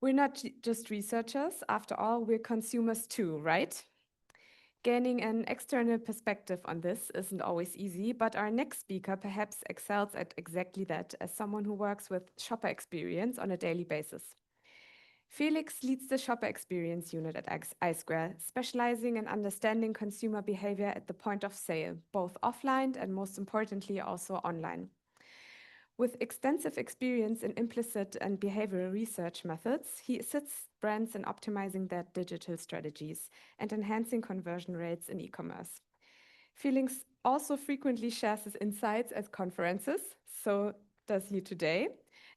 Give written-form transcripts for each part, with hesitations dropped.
We're not just researchers. After all, we're consumers too, right? Gaining an external perspective on this isn't always easy, but our next speaker perhaps excels at exactly that as someone who works with shopper experience on a daily basis. Felix leads the shopper experience unit at iSquare, specializing in understanding consumer behavior at the point of sale, both offline and most importantly also online. With extensive experience in implicit and behavioral research methods, he assists brands in optimizing their digital strategies and enhancing conversion rates in e-commerce. Felix also frequently shares his insights at conferences, so does he today.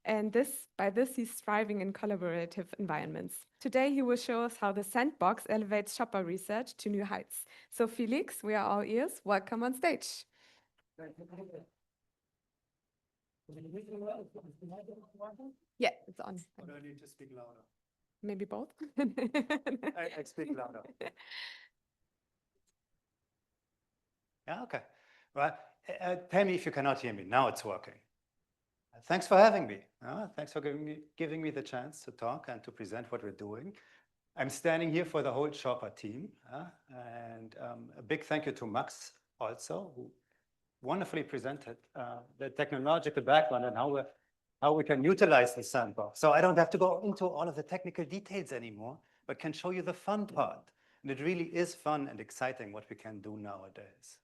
And by this, he's thriving in collaborative environments. Today, he will show us how the sandbox elevates shopper research to new heights. So, Felix, we are all ears. Welcome on stage. Yeah, it's on. Or do I need to speak louder? Maybe both. I speak louder. Yeah, okay. Right. Tell me if you cannot hear me. Now it's working. Thanks for having me. Thanks for giving me the chance to talk and to present what we're doing. I'm standing here for the whole shopper team. And a big thank you to Max also, who wonderfully presented the technological background and how we can utilize the sandbox. So I don't have to go into all of the technical details anymore, but can show you the fun part. And it really is fun and exciting what we can do nowadays.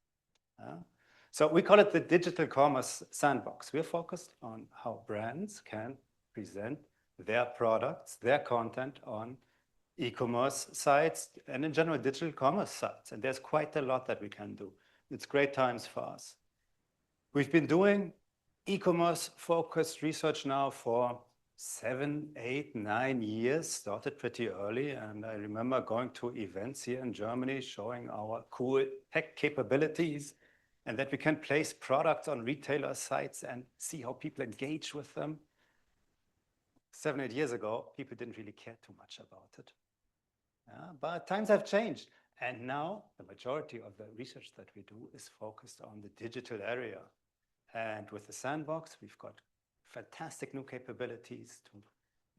So we call it the Digital Commerce Sandbox. We're focused on how brands can present their products, their content on e-commerce sites and in general digital commerce sites. And there's quite a lot that we can do. It's great times for us. We've been doing e-commerce focused research now for 7, 8, 9 years, started pretty early. And I remember going to events here in Germany showing our cool tech capabilities and that we can place products on retailer sites and see how people engage with them. 7, 8 years ago, people didn't really care too much about it. But times have changed. And now the majority of the research that we do is focused on the digital area. And with the sandbox, we've got fantastic new capabilities to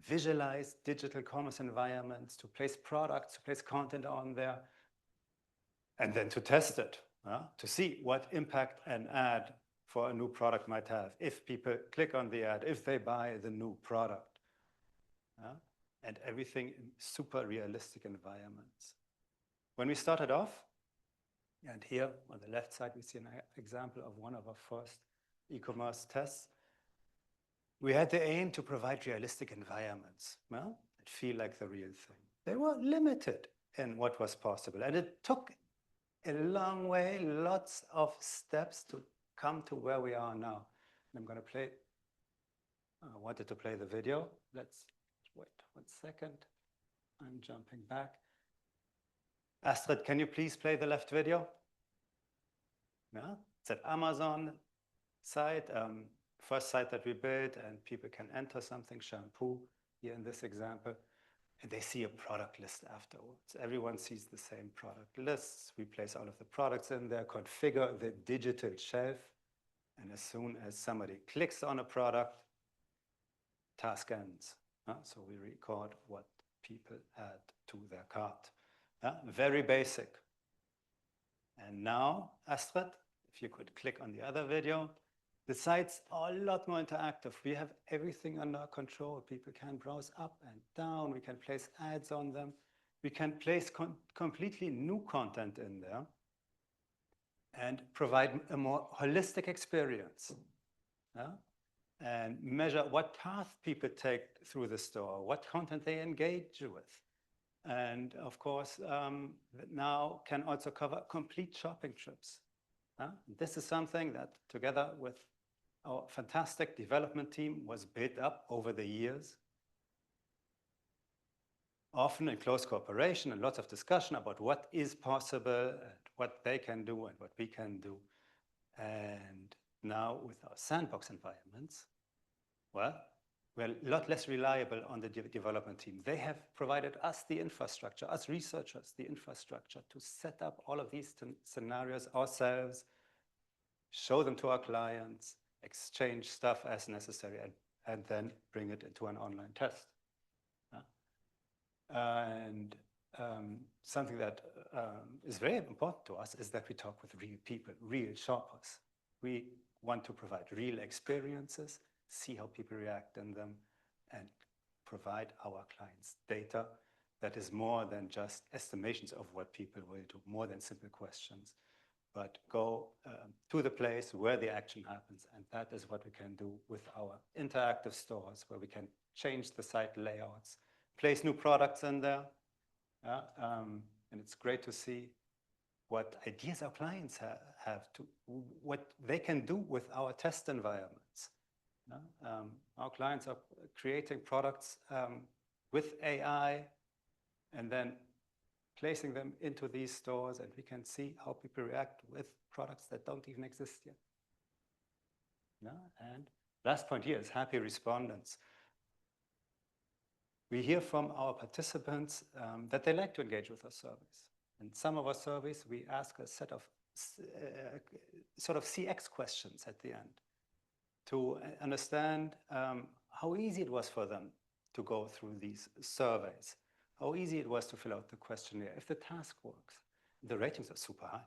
visualize digital commerce environments, to place products, to place content on there, and then to test it, to see what impact an ad for a new product might have, if people click on the ad, if they buy the new product, and everything in super realistic environments. When we started off, and here on the left side, we see an example of one of our first e-commerce tests. We had the aim to provide realistic environments that feel like the real thing. They were limited in what was possible. And it took a long way, lots of steps to come to where we are now. And I'm going to play, I wanted to play the video. Let's wait 1 second. I'm jumping back. Astrid, can you please play the left video? Yeah, it's at Amazon site, first site that we built, and people can enter something, shampoo, here in this example, and they see a product list afterwards. Everyone sees the same product lists. We place all of the products in there, configure the digital shelf, and as soon as somebody clicks on a product, task ends. So we record what people add to their cart. Very basic. And now, Astrid, if you could click on the other video, the sites are a lot more interactive. We have everything under control. People can browse up and down. We can place ads on them. We can place completely new content in there and provide a more holistic experience. And measure what path people take through the store, what content they engage with. And of course, now can also cover complete shopping trips. This is something that together with our fantastic development team was built up over the years, often in close cooperation and lots of discussion about what is possible and what they can do and what we can do. And now with our sandbox environments, well, we're a lot less reliable on the development team. They have provided us the infrastructure, us researchers, the infrastructure to set up all of these scenarios ourselves, show them to our clients, exchange stuff as necessary, and then bring it into an online test. And something that is very important to us is that we talk with real people, real shoppers. We want to provide real experiences, see how people react in them, and provide our clients data that is more than just estimations of what people will do, more than simple questions, but go to the place where the action happens. And that is what we can do with our interactive stores, where we can change the site layouts, place new products in there. And it's great to see what ideas our clients have to, what they can do with our test environments. Our clients are creating products with AI and then placing them into these stores, and we can see how people react with products that don't even exist yet. And last point here is happy respondents. We hear from our participants that they like to engage with our surveys. In some of our surveys, we ask a set of sort of CX questions at the end to understand how easy it was for them to go through these surveys, how easy it was to fill out the questionnaire, if the task works. The ratings are super high.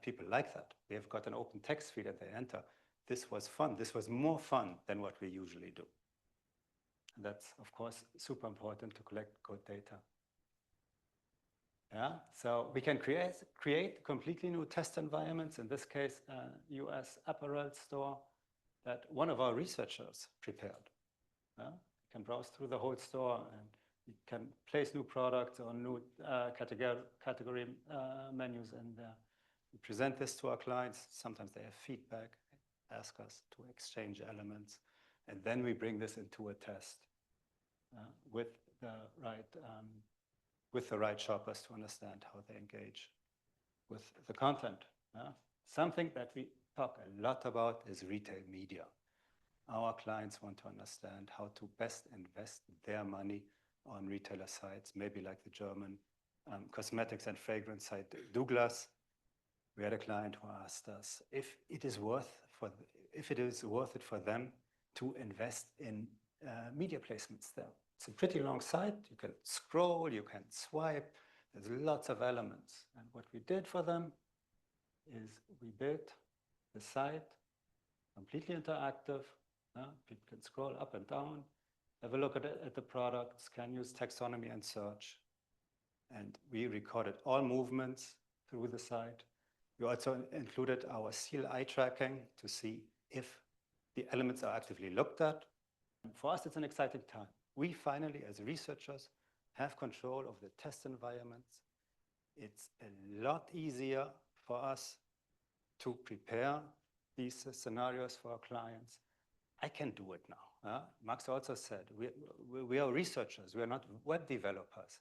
People like that. We have got an open text field and they enter. This was fun. This was more fun than what we usually do. And that's, of course, super important to collect good data. So we can create completely new test environments. In this case, US apparel store that one of our researchers prepared. You can browse through the whole store and you can place new products or new category menus in there. We present this to our clients. Sometimes they have feedback, ask us to exchange elements, and then we bring this into a test with the right shoppers to understand how they engage with the content. Something that we talk a lot about is retail media. Our clients want to understand how to best invest their money on retailer sites, maybe like the German cosmetics and fragrance site Douglas. We had a client who asked us if it is worth it for them to invest in media placements there. It's a pretty long site. You can scroll, you can swipe. There's lots of elements. And what we did for them is we built the site completely interactive. People can scroll up and down, have a look at the products, can use taxonomy and search. And we recorded all movements through the site. We also included our seal eye tracking to see if the elements are actively looked at. And for us, it's an exciting time. We finally, as researchers, have control of the test environments. It's a lot easier for us to prepare these scenarios for our clients. I can do it now. Max also said, we are researchers, we are not web developers.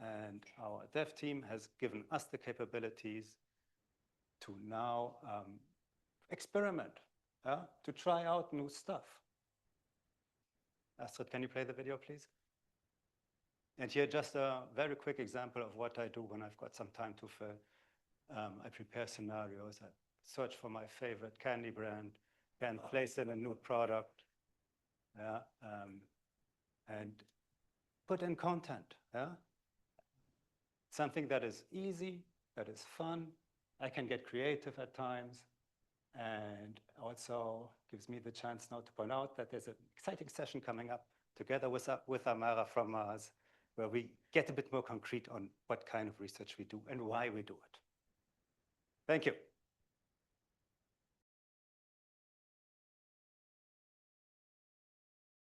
And our dev team has given us the capabilities to now experiment, to try out new stuff. Astrid, can you play the video, please? And here, just a very quick example of what I do when I've got some time to fill. I prepare scenarios, I search for my favorite candy brand, can place in a new product, and put in content. Something that is easy, that is fun. I can get creative at times, and also gives me the chance now to point out that there's an exciting session coming up together with Amara from Mars, where we get a bit more concrete on what kind of research we do and why we do it. Thank you.